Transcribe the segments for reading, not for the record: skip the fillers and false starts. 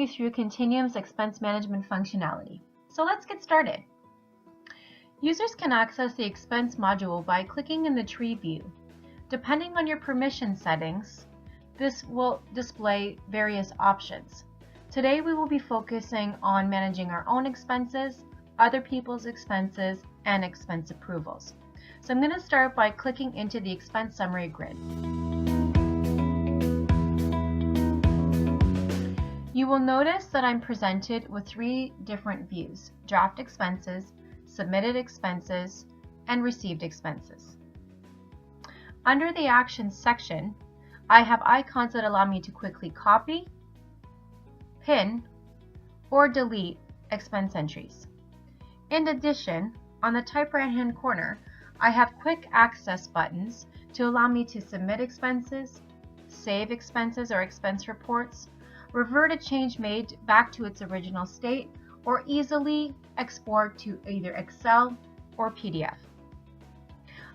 you through Continuum's expense management functionality. So let's get started. Users can access the expense module by clicking in the tree view. Depending on your permission settings, this will display various options. Today we will be focusing on managing our own expenses, other people's expenses, and expense approvals. So I'm going to start by clicking into the expense summary grid. You will notice that I'm presented with three different views: draft expenses, submitted expenses, and received expenses. Under the Actions section, I have icons that allow me to quickly copy, pin, or delete expense entries. In addition, on the top right-hand corner, I have quick access buttons to allow me to submit expenses, save expenses or expense reports, revert a change made back to its original state, or easily export to either Excel or PDF.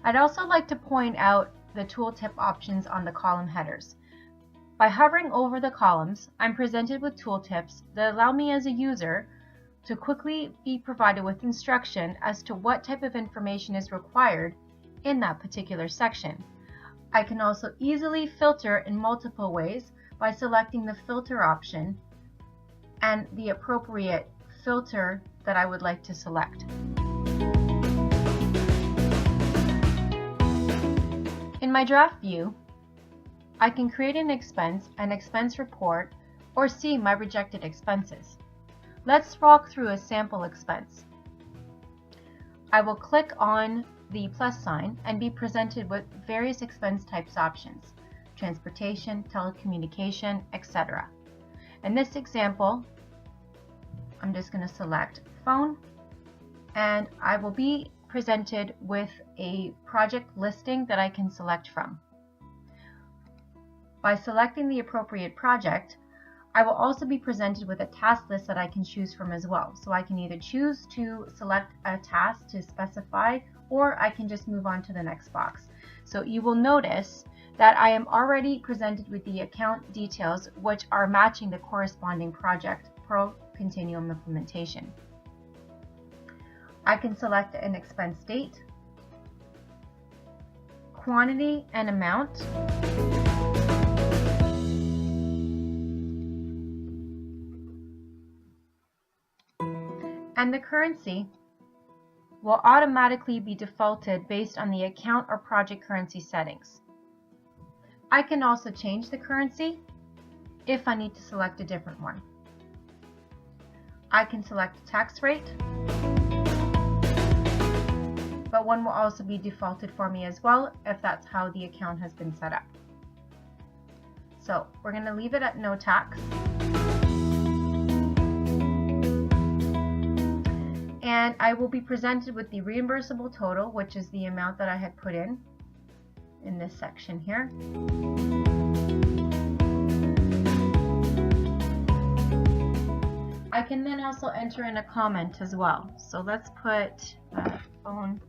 I'd also like to point out the tooltip options on the column headers. By hovering over the columns, I'm presented with tooltips that allow me as a user to quickly be provided with instruction as to what type of information is required in that particular section. I can also easily filter in multiple ways by selecting the filter option and the appropriate filter that I would like to select. In my draft view, I can create an expense report, or see my rejected expenses. Let's walk through a sample expense. I will click on the plus sign and be presented with various expense types options: transportation, telecommunication, etc. In this example, I'm just going to select phone, and I will be presented with a project listing that I can select from. By selecting the appropriate project, I will also be presented with a task list that I can choose from as well. So I can either choose to select a task to specify, or I can just move on to the next box. So you will notice that I am already presented with the account details, which are matching the corresponding project per Continuum implementation. I can select an expense date, quantity and amount, and the currency will automatically be defaulted based on the account or project currency settings. I can also change the currency if I need to select a different one. I can select a tax rate, but one will also be defaulted for me as well if that's how the account has been set up. So we're going to leave it at no tax. And I will be presented with the reimbursable total, which is the amount that I had put in this section here. I can then also enter in a comment as well. So let's put phone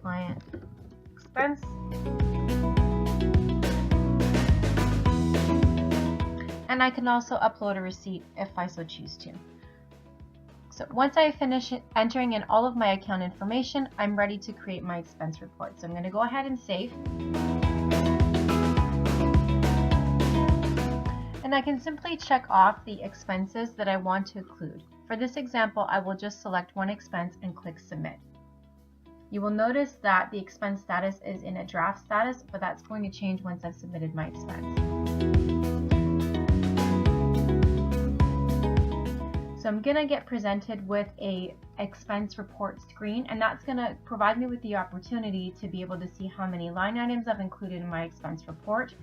client expense. And I can also upload a receipt if I so choose to. So once I finish entering in all of my account information, I'm ready to create my expense report. So I'm going to go ahead and save. And I can simply check off the expenses that I want to include. For this example, I will just select one expense and click Submit. You will notice that the expense status is in a draft status, but that's going to change once I've submitted my expense. So I'm going to get presented with a expense report screen, and that's going to provide me with the opportunity to be able to see how many line items I've included in my expense report,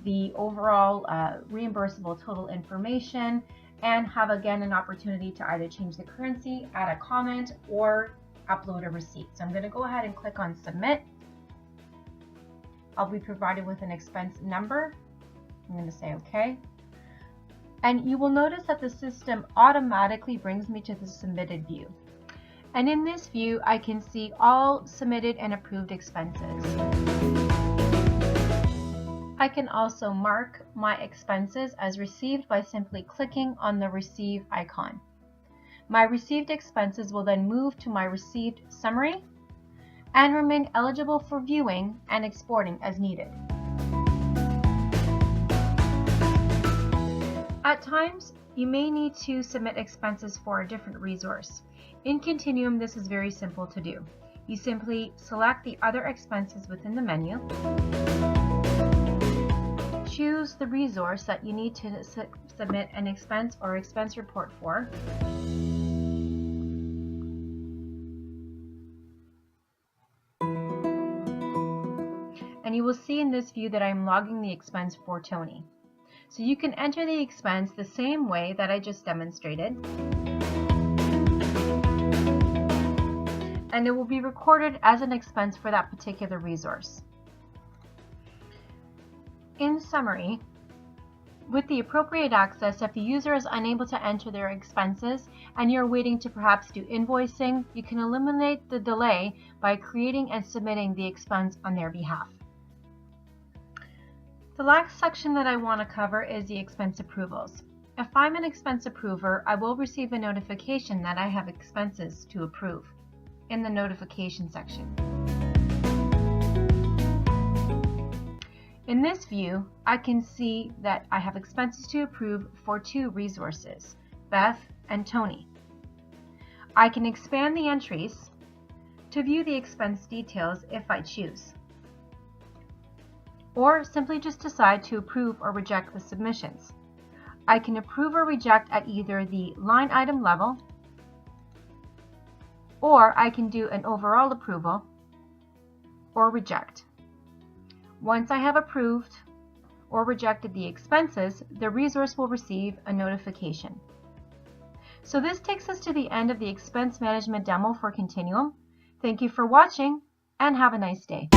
the overall reimbursable total information, and have again an opportunity to either change the currency, add a comment, or upload a receipt. So I'm going to go ahead and click on Submit. I'll be provided with an expense number. I'm going to say OK. And you will notice that the system automatically brings me to the submitted view. And in this view, I can see all submitted and approved expenses. I can also mark my expenses as received by simply clicking on the Receive icon. My received expenses will then move to my received summary and remain eligible for viewing and exporting as needed. At times, you may need to submit expenses for a different resource. In Continuum, this is very simple to do. You simply select the other expenses within the menu, choose the resource that you need to submit an expense or expense report for, and you will see in this view that I'm logging the expense for Tony. So you can enter the expense the same way that I just demonstrated, and it will be recorded as an expense for that particular resource. In summary, with the appropriate access, if the user is unable to enter their expenses and you're waiting to perhaps do invoicing, you can eliminate the delay by creating and submitting the expense on their behalf. The last section that I want to cover is the expense approvals. If I'm an expense approver, I will receive a notification that I have expenses to approve in the notification section. In this view, I can see that I have expenses to approve for two resources, Beth and Tony. I can expand the entries to view the expense details if I choose, or simply just decide to approve or reject the submissions. I can approve or reject at either the line item level, or I can do an overall approval or reject. Once I have approved or rejected the expenses, the resource will receive a notification. So this takes us to the end of the expense management demo for Continuum. Thank you for watching and have a nice day.